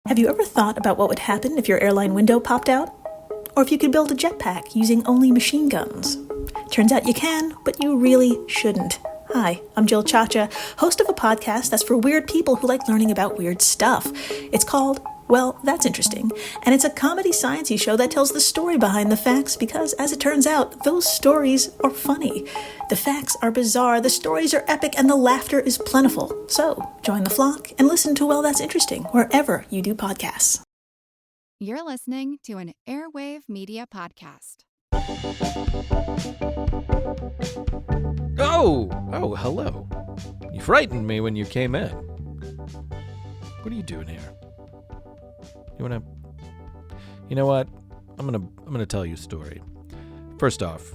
Have you ever thought about what would happen if your airline window popped out? Or if you could build a jetpack using only machine guns? Turns out you can, but you really shouldn't. Hi, I'm Jill Chacha, host of a podcast that's for weird people who like learning about weird stuff. It's called Well, That's Interesting, and it's a comedy science-y show that tells the story behind the facts because, as it turns out, those stories are funny. The facts are bizarre, the stories are epic, and the laughter is plentiful. So, join the flock and listen to Well, That's Interesting wherever you do podcasts. You're listening to an Airwave Media Podcast. Oh, hello. You frightened me when you came in. What are you doing here? You know what? I'm gonna tell you a story. First off,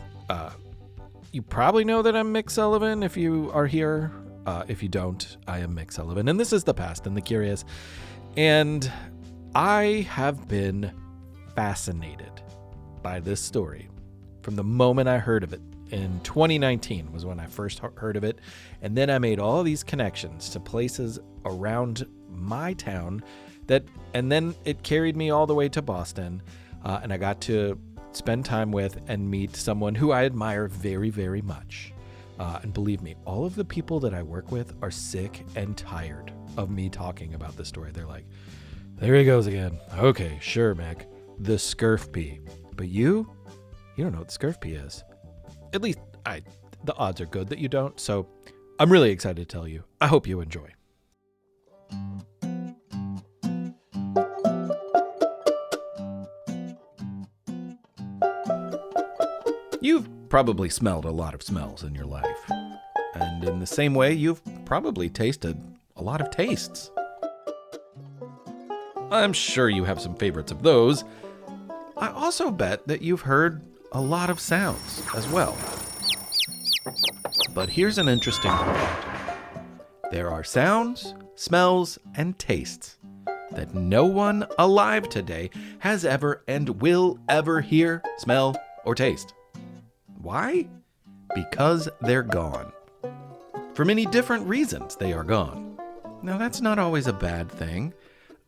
you probably know that I'm Mick Sullivan if you are here. If you don't, I am Mick Sullivan, and this is The Past and the Curious. And I have been fascinated by this story from the moment I heard of it. In 2019 was when I first heard of it, and then I made all these connections to places around my town and then it carried me all the way to Boston, and I got to spend time with and meet someone who I admire very, very much. And believe me, all of the people that I work with are sick and tired of me talking about this story. They're like, there he goes again. Okay, sure, Mick. The scurf pea. But you don't know what the scurf pea is. At least the odds are good that you don't. So I'm really excited to tell you. I hope you enjoy. You've probably smelled a lot of smells in your life. And in the same way, you've probably tasted a lot of tastes. I'm sure you have some favorites of those. I also bet that you've heard a lot of sounds as well. But here's an interesting point. There are sounds, smells, and tastes that no one alive today has ever and will ever hear, smell, or taste. Why? Because they're gone. For many different reasons, they are gone. Now, that's not always a bad thing.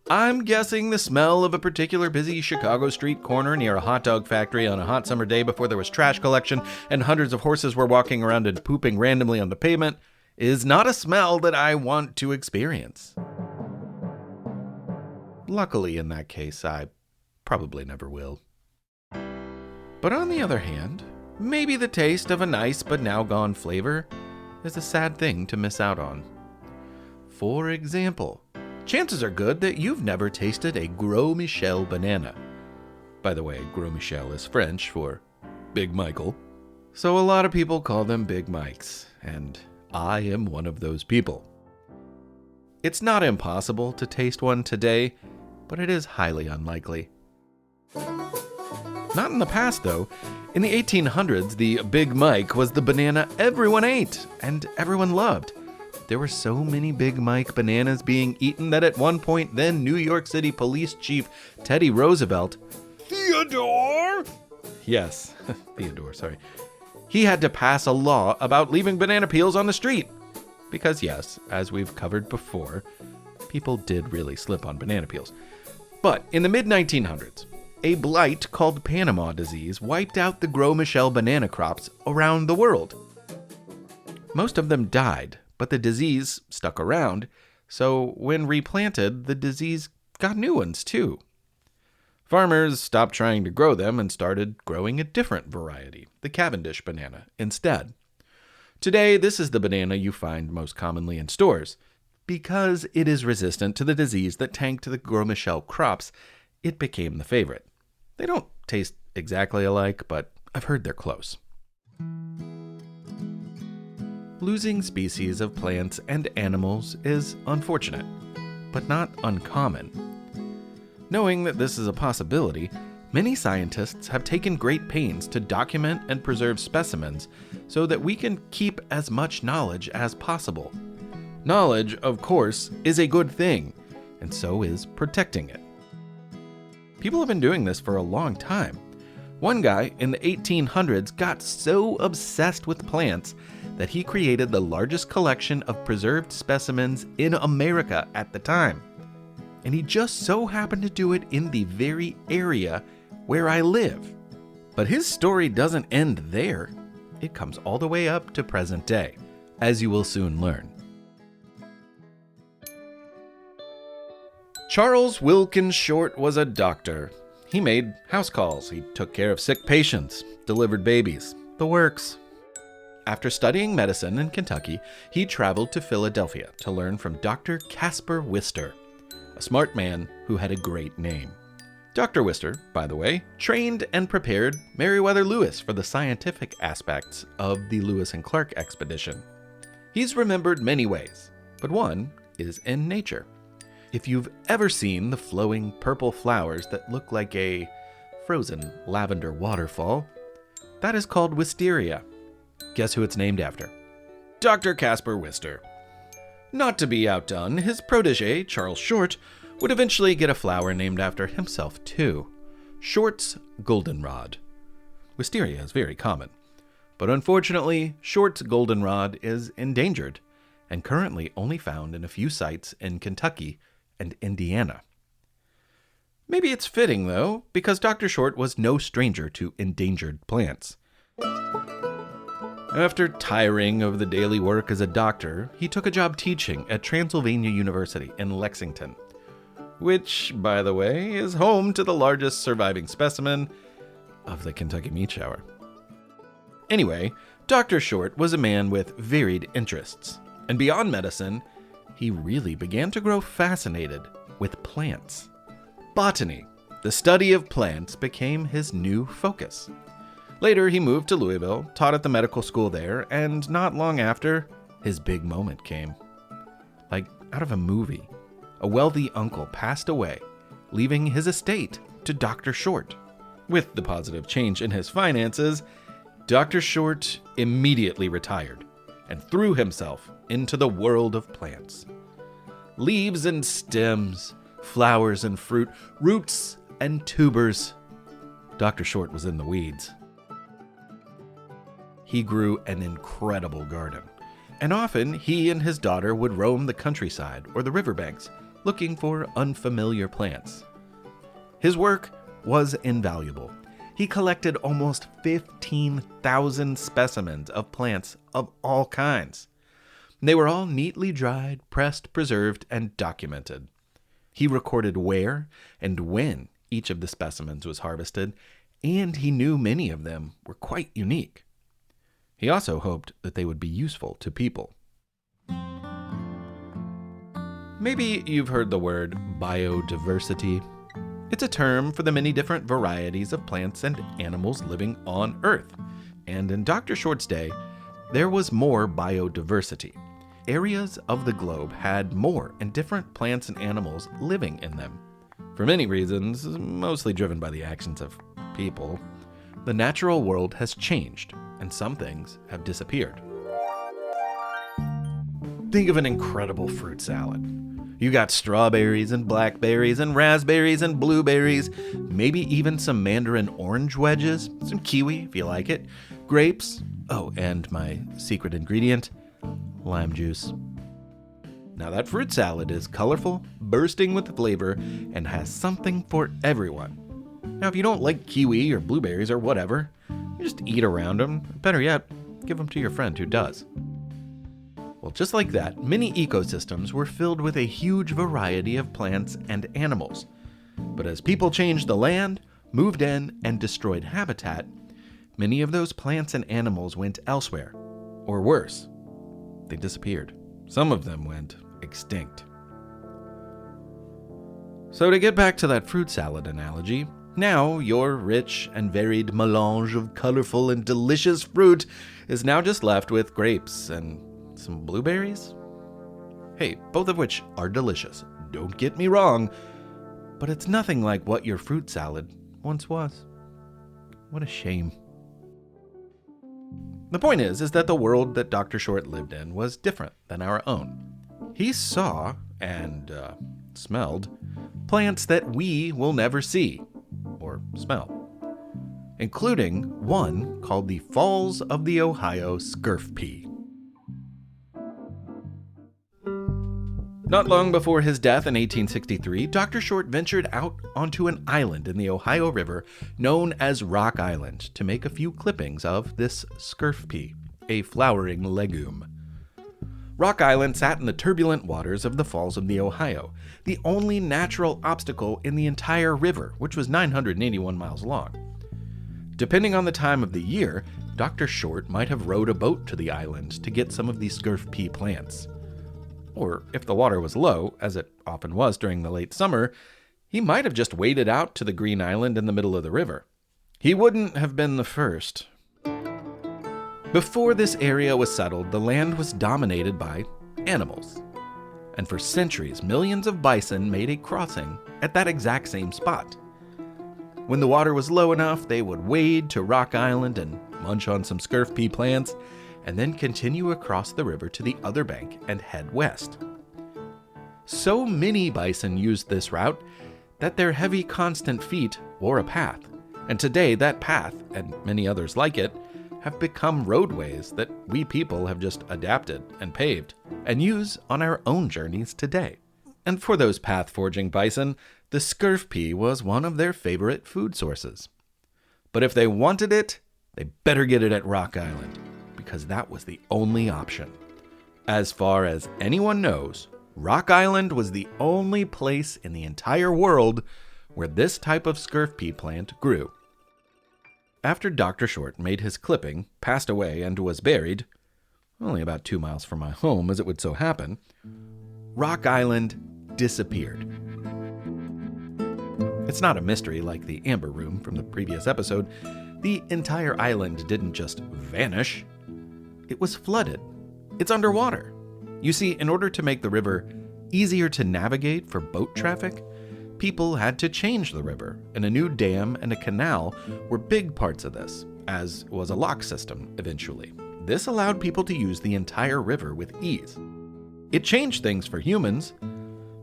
I'm guessing the smell of a particular busy Chicago street corner near a hot dog factory on a hot summer day before there was trash collection and hundreds of horses were walking around and pooping randomly on the pavement is not a smell that I want to experience. Luckily, in that case, I probably never will. But on the other hand, maybe the taste of a nice but now gone flavor is a sad thing to miss out on. For example, chances are good that you've never tasted a Gros Michel banana. By the way, Gros Michel is French for Big Michael. So a lot of people call them Big Mikes, and I am one of those people. It's not impossible to taste one today, but it is highly unlikely. Not in the past, though. In the 1800s, the Big Mike was the banana everyone ate and everyone loved. There were so many Big Mike bananas being eaten that at one point, then New York City Police Chief Teddy Roosevelt, Theodore? Yes, Theodore, sorry. He had to pass a law about leaving banana peels on the street. Because yes, as we've covered before, people did really slip on banana peels. But in the mid-1900s, a blight called Panama disease wiped out the Gros Michel banana crops around the world. Most of them died, but the disease stuck around, so when replanted, the disease got new ones too. Farmers stopped trying to grow them and started growing a different variety, the Cavendish banana, instead. Today, this is the banana you find most commonly in stores. Because it is resistant to the disease that tanked the Gros Michel crops, it became the favorite. They don't taste exactly alike, but I've heard they're close. Losing species of plants and animals is unfortunate, but not uncommon. Knowing that this is a possibility, many scientists have taken great pains to document and preserve specimens so that we can keep as much knowledge as possible. Knowledge, of course, is a good thing, and so is protecting it. People have been doing this for a long time. One guy in the 1800s got so obsessed with plants that he created the largest collection of preserved specimens in America at the time. and he just so happened to do it in the very area where I live. But his story doesn't end there. It comes all the way up to present day, as you will soon learn. Charles Wilkins Short was a doctor. He made house calls, he took care of sick patients, delivered babies, the works. After studying medicine in Kentucky, he traveled to Philadelphia to learn from Dr. Caspar Wister, a smart man who had a great name. Dr. Wister, by the way, trained and prepared Meriwether Lewis for the scientific aspects of the Lewis and Clark expedition. He's remembered many ways, but one is in nature. If you've ever seen the flowing purple flowers that look like a frozen lavender waterfall, that is called wisteria. Guess who it's named after? Dr. Caspar Wister. Not to be outdone, his protege, Charles Short, would eventually get a flower named after himself too. Short's goldenrod. Wisteria is very common, but unfortunately, Short's goldenrod is endangered and currently only found in a few sites in Kentucky and Indiana. Maybe it's fitting, though, because Dr. Short was no stranger to endangered plants. After tiring of the daily work as a doctor, he took a job teaching at Transylvania University in Lexington, which, by the way, is home to the largest surviving specimen of the Kentucky meat shower. Anyway, Dr. Short was a man with varied interests, and beyond medicine, he really began to grow fascinated with plants. Botany, the study of plants, became his new focus. Later, he moved to Louisville, taught at the medical school there, and not long after, his big moment came. Like out of a movie, a wealthy uncle passed away, leaving his estate to Dr. Short. With the positive change in his finances, Dr. Short immediately retired and threw himself into the world of plants. Leaves and stems, flowers and fruit, roots and tubers. Dr. Short was in the weeds. He grew an incredible garden, and often he and his daughter would roam the countryside or the riverbanks looking for unfamiliar plants. His work was invaluable. He collected almost 15,000 specimens of plants of all kinds. They were all neatly dried, pressed, preserved, and documented. He recorded where and when each of the specimens was harvested, and he knew many of them were quite unique. He also hoped that they would be useful to people. Maybe you've heard the word biodiversity. It's a term for the many different varieties of plants and animals living on Earth. And in Dr. Short's day, there was more biodiversity. Areas of the globe had more and different plants and animals living in them. For many reasons, mostly driven by the actions of people, the natural world has changed, and some things have disappeared. Think of an incredible fruit salad. You got strawberries and blackberries and raspberries and blueberries, maybe even some mandarin orange wedges, some kiwi if you like it, grapes, oh, and my secret ingredient, lime juice. Now that fruit salad is colorful, bursting with flavor, and has something for everyone. Now if you don't like kiwi or blueberries or whatever, you just eat around them. Better yet, give them to your friend who does. Well, just like that, many ecosystems were filled with a huge variety of plants and animals. But as people changed the land, moved in, and destroyed habitat, many of those plants and animals went elsewhere. Or worse, they disappeared. Some of them went extinct. So to get back to that fruit salad analogy, now your rich and varied melange of colorful and delicious fruit is now just left with grapes and some blueberries? Hey, both of which are delicious, don't get me wrong, but it's nothing like what your fruit salad once was. What a shame. The point is that the world that Dr. Short lived in was different than our own. He saw and smelled plants that we will never see or smell, including one called the Falls of the Ohio scurf pea. Not long before his death in 1863, Dr. Short ventured out onto an island in the Ohio River known as Rock Island to make a few clippings of this scurf pea, a flowering legume. Rock Island sat in the turbulent waters of the Falls of the Ohio, the only natural obstacle in the entire river, which was 981 miles long. Depending on the time of the year, Dr. Short might have rowed a boat to the island to get some of these scurf pea plants. Or if the water was low, as it often was during the late summer, he might have just waded out to the green island in the middle of the river. He wouldn't have been the first. Before this area was settled, the land was dominated by animals. And for centuries, millions of bison made a crossing at that exact same spot. When the water was low enough, they would wade to Rock Island and munch on some scurf pea plants, and then continue across the river to the other bank and head west. So many bison used this route that their heavy, constant feet wore a path, and today that path, and many others like it, have become roadways that we people have just adapted and paved, and use on our own journeys today. And for those path-forging bison, the scurf pea was one of their favorite food sources. But if they wanted it, they better get it at Rock Island, because that was the only option. As far as anyone knows, Rock Island was the only place in the entire world where this type of scurf pea plant grew. After Dr. Short made his clipping, passed away, and was buried, only about 2 miles from my home as it would so happen, Rock Island disappeared. It's not a mystery like the Amber Room from the previous episode. The entire island didn't just vanish. It was flooded. It's underwater. You see, in order to make the river easier to navigate for boat traffic, people had to change the river, and a new dam and a canal were big parts of this, as was a lock system eventually. This allowed people to use the entire river with ease. It changed things for humans,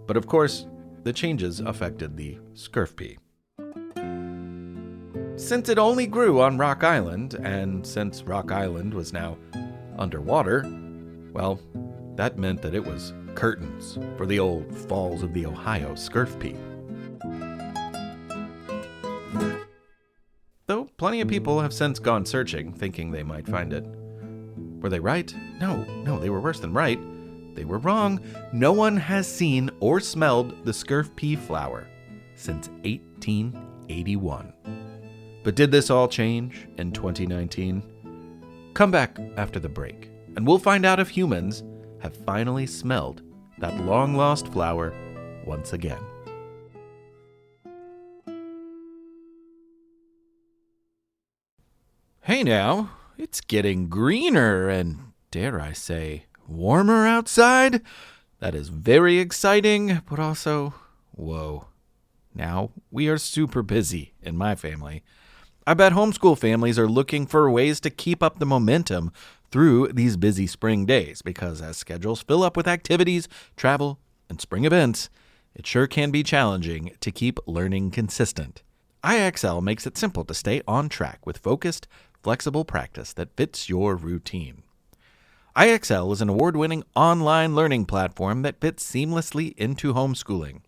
but of course, the changes affected the scurf pea. Since it only grew on Rock Island, and since Rock Island was now underwater, well, that meant that it was curtains for the old Falls of the Ohio scurf pea. Though plenty of people have since gone searching, thinking they might find it. Were they right? No, they were worse than right. They were wrong. No one has seen or smelled the scurf pea flower since 1881. But did this all change in 2019? Come back after the break, and we'll find out if humans have finally smelled that long-lost flower once again. Hey now, it's getting greener and, dare I say, warmer outside. That is very exciting, but also, whoa. Now, we are super busy in my family. I bet homeschool families are looking for ways to keep up the momentum through these busy spring days, because as schedules fill up with activities, travel, and spring events, it sure can be challenging to keep learning consistent. IXL makes it simple to stay on track with focused, flexible practice that fits your routine. IXL is an award-winning online learning platform that fits seamlessly into homeschooling.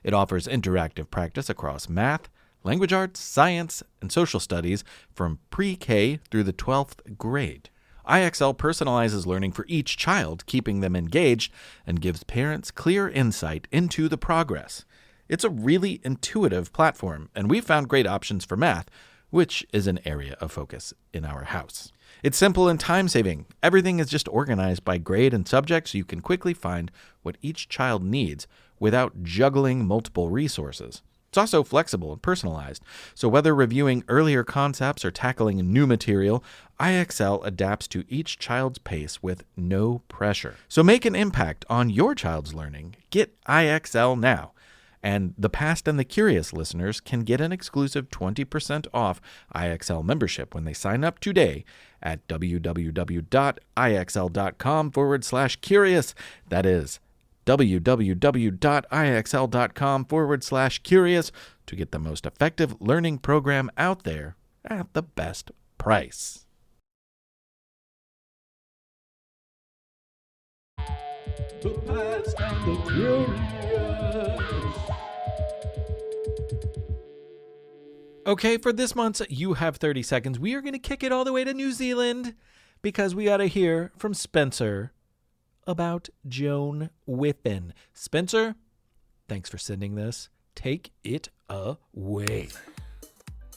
It offers interactive practice across math, language arts, science, and social studies from pre-K through the 12th grade. IXL personalizes learning for each child, keeping them engaged, and gives parents clear insight into the progress. It's a really intuitive platform, and we've found great options for math, which is an area of focus in our house. It's simple and time-saving. Everything is just organized by grade and subject, so you can quickly find what each child needs without juggling multiple resources. It's also flexible and personalized, so whether reviewing earlier concepts or tackling new material, IXL adapts to each child's pace with no pressure. So make an impact on your child's learning. Get IXL now. And the Past and the Curious listeners can get an exclusive 20% off IXL membership when they sign up today at www.ixl.com/curious. That is www.ixl.com/curious to get the most effective learning program out there at the best price. The past and the curious. Okay, for this month's You Have 30 Seconds, we are going to kick it all the way to New Zealand because we got to hear from Spencer about Joan Whiffen. Spencer, thanks for sending this. Take it away.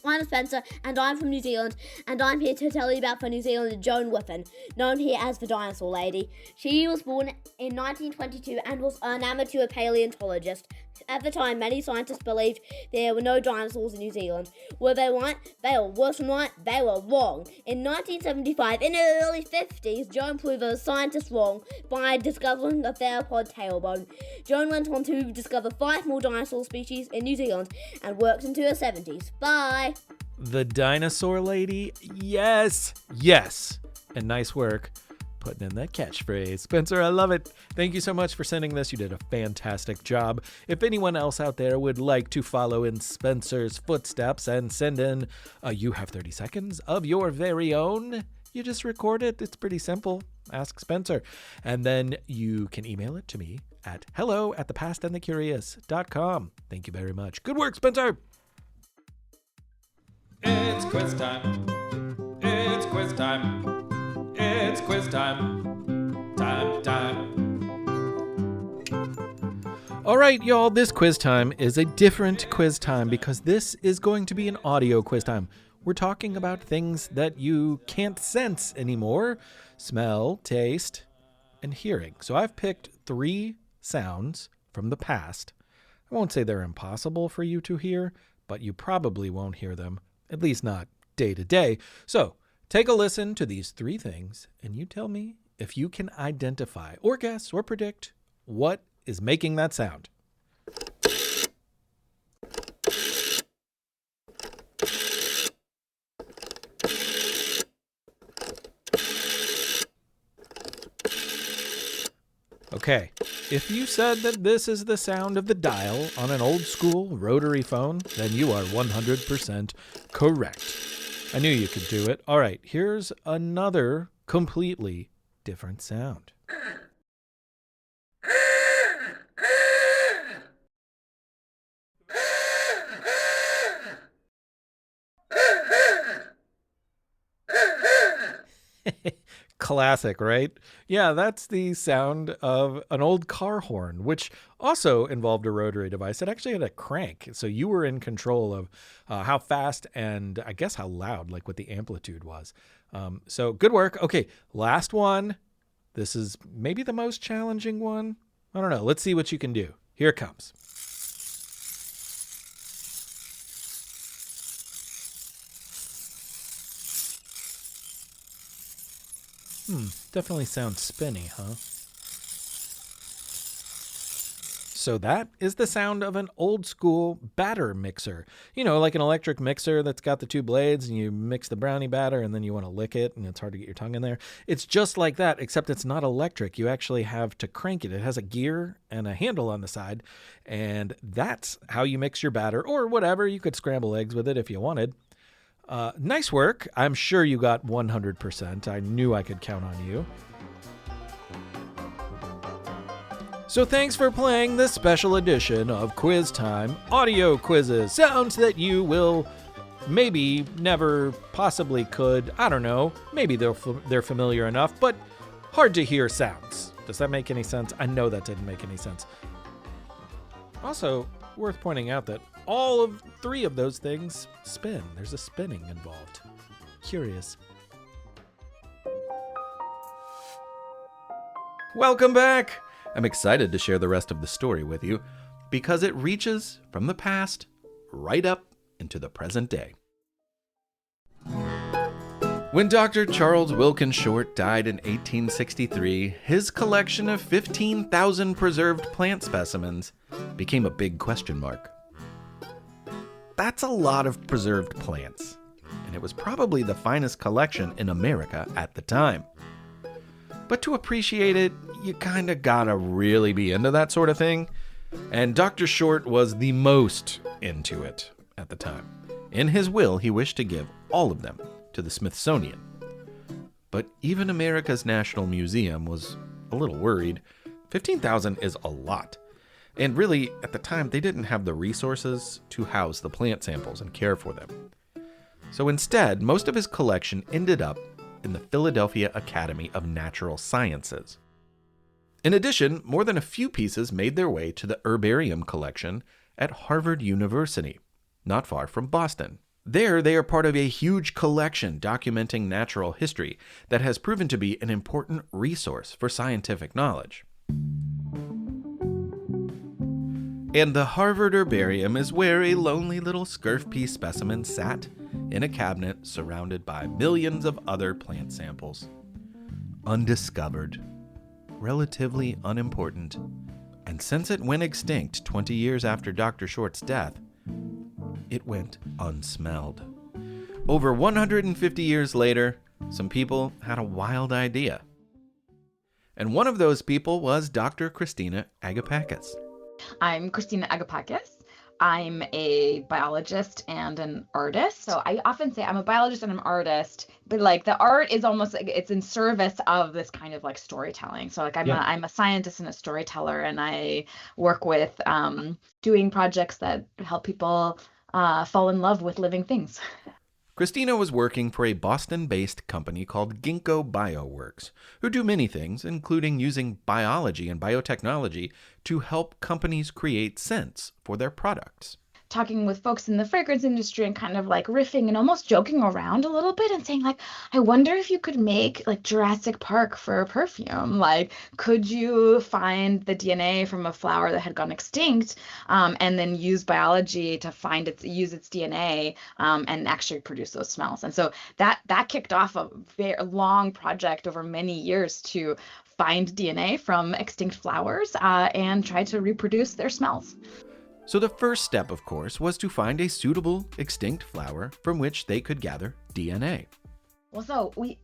I'm Spencer, and I'm from New Zealand, and I'm here to tell you about for New Zealand Joan Whiffen, known here as the Dinosaur Lady. She was born in 1922 and was an amateur paleontologist. At the time, many scientists believed there were no dinosaurs in New Zealand. Were they right? They were worse than right. They were wrong. In 1975, in the early 50s, Joan proved the scientists wrong by discovering a theropod tailbone. Joan went on to discover 5 more dinosaur species in New Zealand and worked into her 70s. Bye! The Dinosaur Lady? Yes! Yes! And nice work putting in that catchphrase. Spencer, I love it. Thank you so much for sending this. You did a fantastic job. If anyone else out there would like to follow in Spencer's footsteps and send in a You Have 30 Seconds of your very own, you just record it. It's pretty simple. Ask Spencer. And then you can email it to me at hello@thepastandthecurious.com. Thank you very much. Good work, Spencer. It's quiz time. It's quiz time. It's quiz time. Time. All right, y'all, this quiz time is a different quiz time because this is going to be an audio quiz time. We're talking about things that you can't sense anymore: smell, taste, and hearing. So I've picked 3 sounds from the past. I won't say they're impossible for you to hear, but you probably won't hear them, at least not day to day. So take a listen to these 3 things, and you tell me if you can identify or guess or predict what is making that sound. Okay, if you said that this is the sound of the dial on an old school rotary phone, then you are 100% correct. I knew you could do it. All right, here's another completely different sound. Classic, right? Yeah, that's the sound of an old car horn, which also involved a rotary device. It actually had a crank, so you were in control of how fast and I guess how loud, like what the amplitude was. So good work. Okay, last one. This is maybe the most challenging one. I don't know. Let's see what you can do. Here it comes. Definitely sounds spinny, huh? So that is the sound of an old school batter mixer. You know, like an electric mixer that's got the 2 blades and you mix the brownie batter and then you want to lick it and it's hard to get your tongue in there. It's just like that, except it's not electric. You actually have to crank it. It has a gear and a handle on the side, and that's how you mix your batter or whatever. You could scramble eggs with it if you wanted. Nice work. I'm sure you got 100%. I knew I could count on you. So thanks for playing this special edition of Quiz Time audio quizzes. Sounds that you will maybe never possibly could. I don't know. Maybe they're familiar enough, but hard to hear sounds. Does that make any sense? I know that didn't make any sense. Also, worth pointing out that all of 3 of those things spin. There's a spinning involved. Curious. Welcome back! I'm excited to share the rest of the story with you because it reaches from the past right up into the present day. When Dr. Charles Wilkins Short died in 1863, his collection of 15,000 preserved plant specimens became a big question mark. That's a lot of preserved plants, and it was probably the finest collection in America at the time. But to appreciate it, you kinda gotta really be into that sort of thing, and Dr. Short was the most into it at the time. In his will, he wished to give all of them to the Smithsonian. But even America's National Museum was a little worried. 15,000 is a lot. And really, at the time, they didn't have the resources to house the plant samples and care for them. So instead, most of his collection ended up in the Philadelphia Academy of Natural Sciences. In addition, more than a few pieces made their way to the herbarium collection at Harvard University, not far from Boston. There, they are part of a huge collection documenting natural history that has proven to be an important resource for scientific knowledge. And the Harvard Herbarium is where a lonely little scurf pea specimen sat in a cabinet surrounded by millions of other plant samples. Undiscovered, relatively unimportant, and since it went extinct 20 years after Dr. Short's death, it went unsmelled. Over 150 years later, some people had a wild idea. And one of those people was Dr. Christina Agapakis. I'm Christina Agapakis. I'm a biologist and an artist. So I often say I'm a biologist and an artist, but like the art is almost like it's in service of this kind of like storytelling. So like I'm a scientist and a storyteller, and I work with doing projects that help people fall in love with living things. Christina was working for a Boston-based company called Ginkgo Bioworks, who do many things, including using biology and biotechnology to help companies create scents for their products. Talking with folks in the fragrance industry and kind of like riffing and almost joking around a little bit and saying like, I wonder if you could make like Jurassic Park for a perfume. Like, could you find the DNA from a flower that had gone extinct and then use biology to use its DNA and actually produce those smells? And so that kicked off a very long project over many years to find DNA from extinct flowers and try to reproduce their smells. So the first step, of course, was to find a suitable extinct flower from which they could gather DNA. Well, so we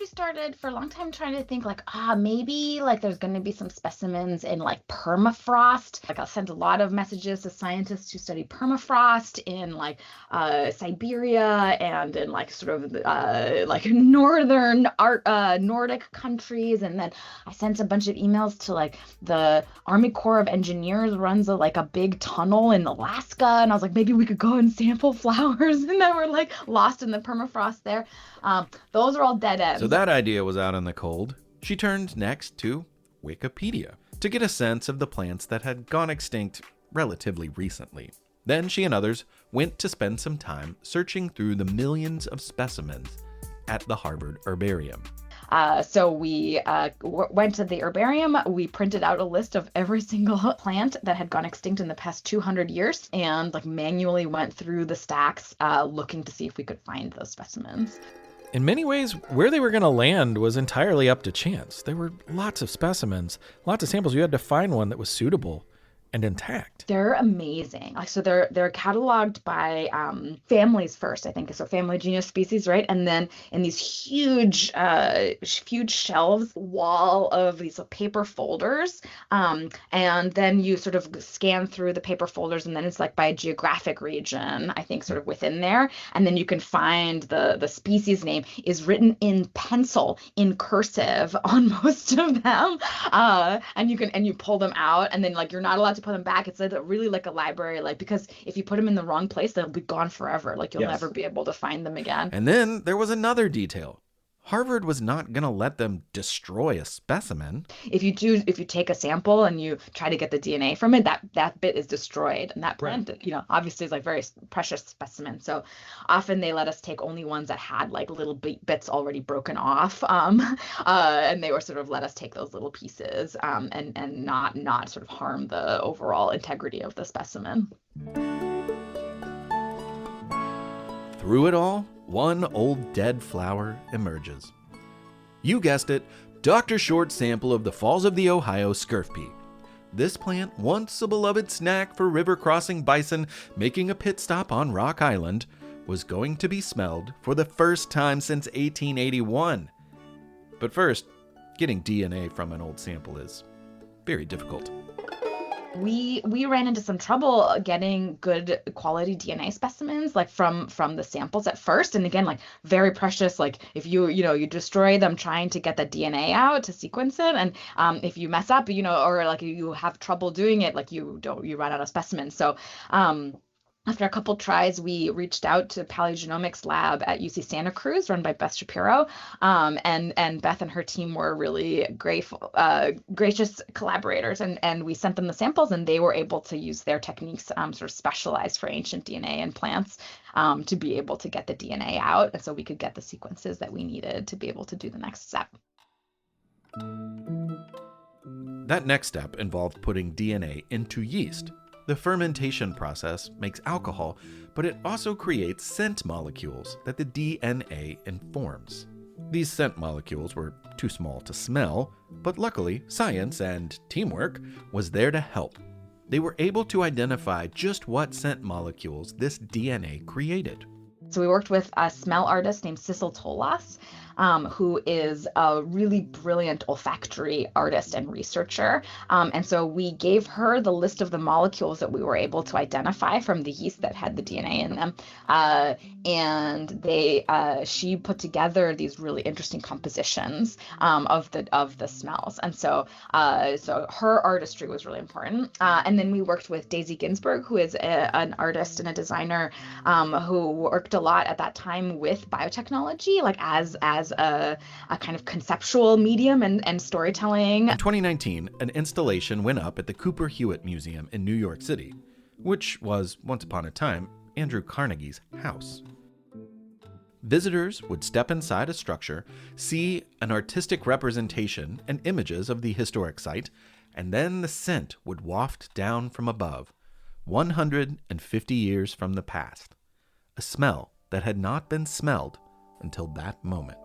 started for a long time trying to think like, maybe like there's going to be some specimens in like permafrost. Like I'll send a lot of messages to scientists who study permafrost in like Siberia and in like sort of like northern Nordic countries. And then I sent a bunch of emails to like the Army Corps of Engineers runs a big tunnel in Alaska. And I was like, maybe we could go and sample flowers. And then we're like lost in the permafrost there. Those are all dead ends. So that idea was out in the cold. She turned next to Wikipedia to get a sense of the plants that had gone extinct relatively recently. Then she and others went to spend some time searching through the millions of specimens at the Harvard Herbarium. So we went to the herbarium. We printed out a list of every single plant that had gone extinct in the past 200 years and like manually went through the stacks looking to see if we could find those specimens. In many ways, where they were going to land was entirely up to chance. There were lots of specimens, lots of samples. You had to find one that was suitable and intact. They're amazing. So they're cataloged by families first, I think. So family, genus, species, right? And then in these huge shelves, wall of these paper folders. And then you sort of scan through the paper folders, and then it's like by a geographic region, I think, sort of within there. And then you can find the species name is written in pencil, in cursive on most of them. And you pull them out, and then like you're not allowed to put them back. It's really like a library, like, because if you put them in the wrong place, they'll be gone forever. Like you'll never be able to find them again. And then there was another detail. Harvard was not going to let them destroy a specimen. If you take a sample and you try to get the DNA from it, that bit is destroyed. And that plant, obviously is like very precious specimen. So often they let us take only ones that had like little bits already broken off. And they were sort of let us take those little pieces and not sort of harm the overall integrity of the specimen. Through it all, one old dead flower emerges. You guessed it, Dr. Short's sample of the Falls of the Ohio scurf pea. This plant, once a beloved snack for river-crossing bison making a pit stop on Rock Island, was going to be smelled for the first time since 1881. But first, getting DNA from an old sample is very difficult. we ran into some trouble getting good quality DNA specimens, like from the samples at first. And again, like very precious, like if you destroy them trying to get the DNA out to sequence it, and if you mess up, or like you have trouble doing it, like you run out of specimens. So after a couple tries, we reached out to Paleogenomics Lab at UC Santa Cruz, run by Beth Shapiro, and Beth and her team were really gracious collaborators, and we sent them the samples, and they were able to use their techniques, sort of specialized for ancient DNA in plants, to be able to get the DNA out, and so we could get the sequences that we needed to be able to do the next step. That next step involved putting DNA into yeast. The fermentation process makes alcohol, but it also creates scent molecules that the DNA informs. These scent molecules were too small to smell, but luckily, science and teamwork was there to help. They were able to identify just what scent molecules this DNA created. So we worked with a smell artist named Sissel Tolas, who is a really brilliant olfactory artist and researcher. And so we gave her the list of the molecules that we were able to identify from the yeast that had the DNA in them. And she put together these really interesting compositions of the smells. And so her artistry was really important. And then we worked with Daisy Ginsburg, who is an artist and a designer who worked a lot at that time with biotechnology, like as a kind of conceptual medium and storytelling. In 2019, an installation went up at the Cooper Hewitt Museum in New York City, which was, once upon a time, Andrew Carnegie's house. Visitors would step inside a structure, see an artistic representation and images of the historic site, and then the scent would waft down from above, 150 years from the past. A smell that had not been smelled until that moment.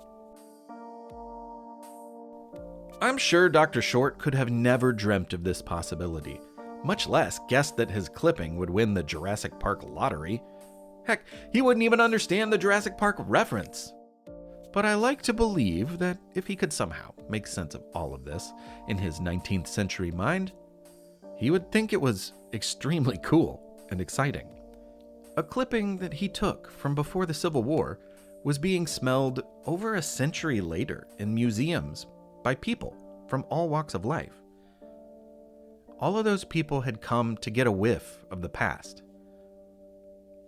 I'm sure Dr. Short could have never dreamt of this possibility, much less guessed that his clipping would win the Jurassic Park lottery. Heck, he wouldn't even understand the Jurassic Park reference. But I like to believe that if he could somehow make sense of all of this in his 19th century mind, he would think it was extremely cool and exciting. A clipping that he took from before the Civil War was being smelled over a century later in museums by people from all walks of life. All of those people had come to get a whiff of the past,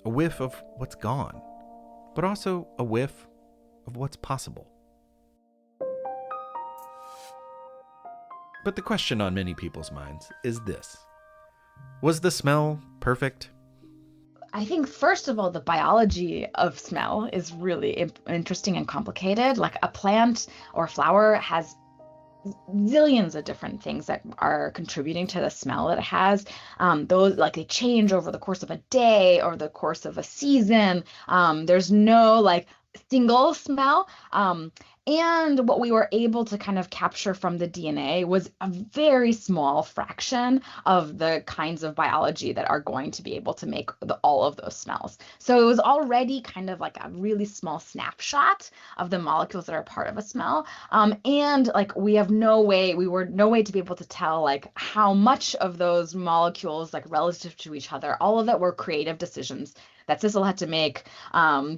a whiff of what's gone, but also a whiff of what's possible. But the question on many people's minds is this: was the smell perfect? I think, first of all, the biology of smell is really interesting and complicated. Like a plant or flower has zillions of different things that are contributing to the smell that it has. Those, like, they change over the course of a day or the course of a season. There's no like single smell. And what we were able to kind of capture from the DNA was a very small fraction of the kinds of biology that are going to be able to make all of those smells. So it was already kind of like a really small snapshot of the molecules that are part of a smell. And like we were no way to be able to tell like how much of those molecules, like relative to each other, all of that were creative decisions that Sissel had to make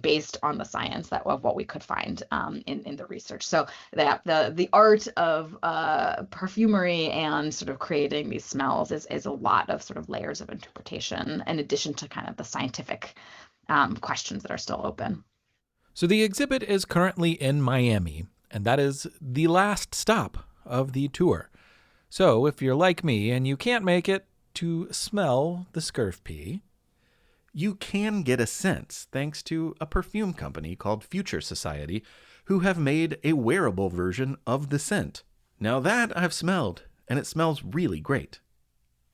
based on the science of what we could find in the research. So that the art of perfumery and sort of creating these smells is a lot of sort of layers of interpretation in addition to kind of the scientific questions that are still open. So the exhibit is currently in Miami, and that is the last stop of the tour. So if you're like me and you can't make it to smell the scurf pea, you can get a sense thanks to a perfume company called Future Society, who have made a wearable version of the scent. Now that I've smelled, and it smells really great.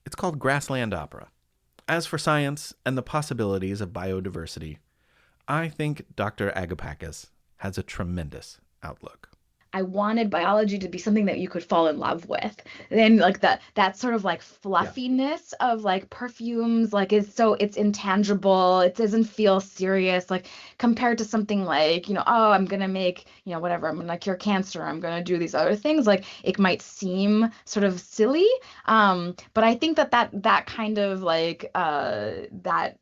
It's called Grassland Opera. As for science and the possibilities of biodiversity, I think Dr. Agapakis has a tremendous outlook. I wanted biology to be something that you could fall in love with. And like that sort of like fluffiness of like perfumes, like it's intangible. It doesn't feel serious, like compared to something like, oh, I'm gonna make, whatever, I'm gonna cure cancer, I'm gonna do these other things. Like it might seem sort of silly. But I think that kind of like that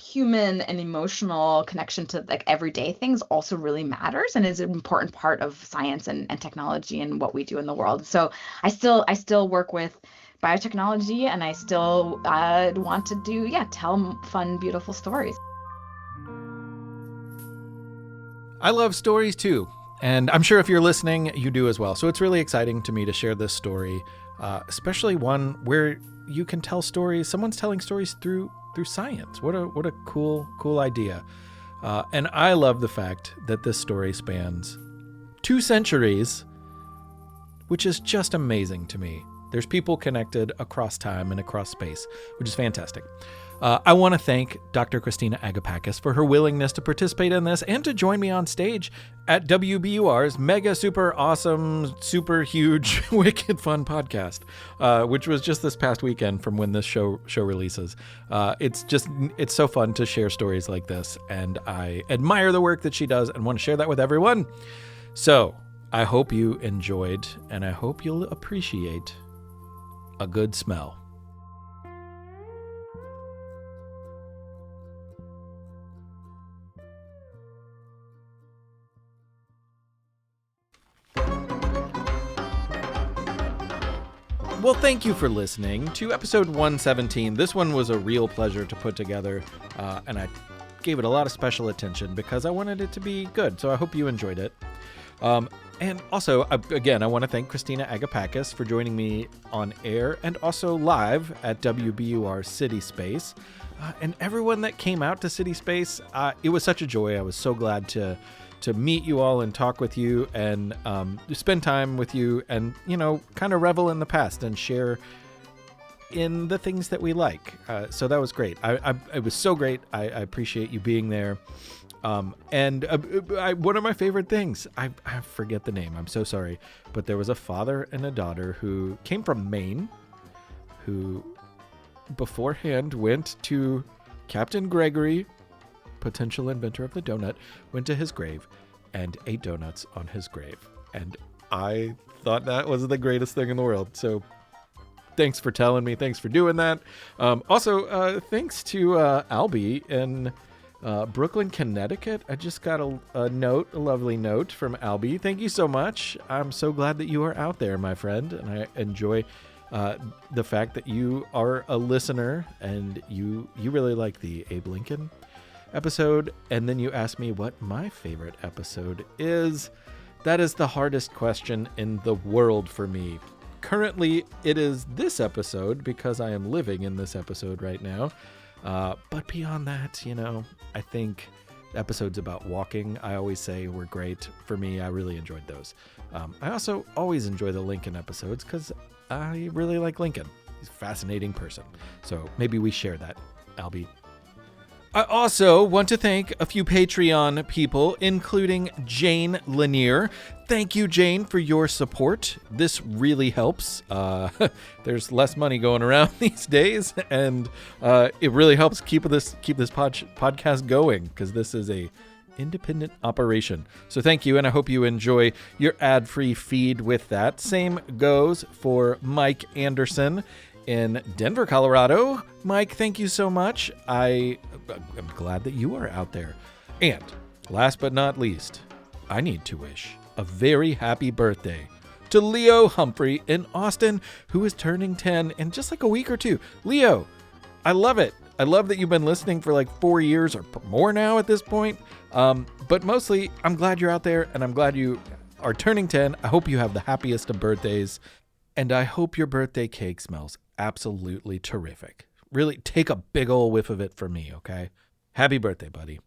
human and emotional connection to like everyday things also really matters and is an important part of science and technology and what we do in the world. So I still work with biotechnology, and I still want to tell fun, beautiful stories. I love stories too, and I'm sure if you're listening, you do as well. So it's really exciting to me to share this story, especially one where you can tell stories. Someone's telling stories through science. What a cool idea. And I love the fact that this story spans 2 centuries, which is just amazing to me. There's people connected across time and across space, which is fantastic. I want to thank Dr. Christina Agapakis for her willingness to participate in this and to join me on stage at WBUR's mega super awesome, super huge, wicked fun podcast, which was just this past weekend from when this show releases. It's so fun to share stories like this, and I admire the work that she does and want to share that with everyone. So I hope you enjoyed, and I hope you'll appreciate a good smell. Well, thank you for listening to episode 117. This one was a real pleasure to put together, and I gave it a lot of special attention because I wanted it to be good, so I hope you enjoyed it. And also, again, I want to thank Christina Agapakis for joining me on air and also live at WBUR City Space. And everyone that came out to City Space, it was such a joy. I was so glad to meet you all and talk with you and spend time with you and, kind of revel in the past and share in the things that we like. So that was great. It was so great. I appreciate you being there. And one of my favorite things, I forget the name, I'm so sorry, but there was a father and a daughter who came from Maine, who beforehand went to Captain Gregory, potential inventor of the donut, went to his grave and ate donuts on his grave. And I thought that was the greatest thing in the world. So thanks for telling me. Thanks for doing that. Also, thanks to Albie in Brooklyn, Connecticut. I just got a lovely note from Albie. Thank you so much. I'm so glad that you are out there, my friend. And I enjoy the fact that you are a listener and you really like the Abe Lincoln episode. And then you asked me what my favorite episode is. That is the hardest question in the world for me. Currently, it is this episode because I am living in this episode right now. But beyond that, I think episodes about walking, I always say were great. For me, I really enjoyed those. I also always enjoy the Lincoln episodes because I really like Lincoln. He's a fascinating person. So maybe we share that, Albie. I also want to thank a few Patreon people, including Jane Lanier. Thank you, Jane, for your support. This really helps. There's less money going around these days, and it really helps keep this podcast going because this is a independent operation. So thank you, and I hope you enjoy your ad-free feed with that. Same goes for Mike Anderson in Denver, Colorado. Mike, thank you so much. I'm glad that you are out there. And last but not least, I need to wish a very happy birthday to Leo Humphrey in Austin, who is turning 10 in just like a week or two. Leo, I love it. I love that you've been listening for like 4 years or more now at this point. But mostly, I'm glad you're out there, and I'm glad you are turning 10. I hope you have the happiest of birthdays, and I hope your birthday cake smells absolutely terrific. Really, take a big ol' whiff of it for me, okay? Happy birthday, buddy.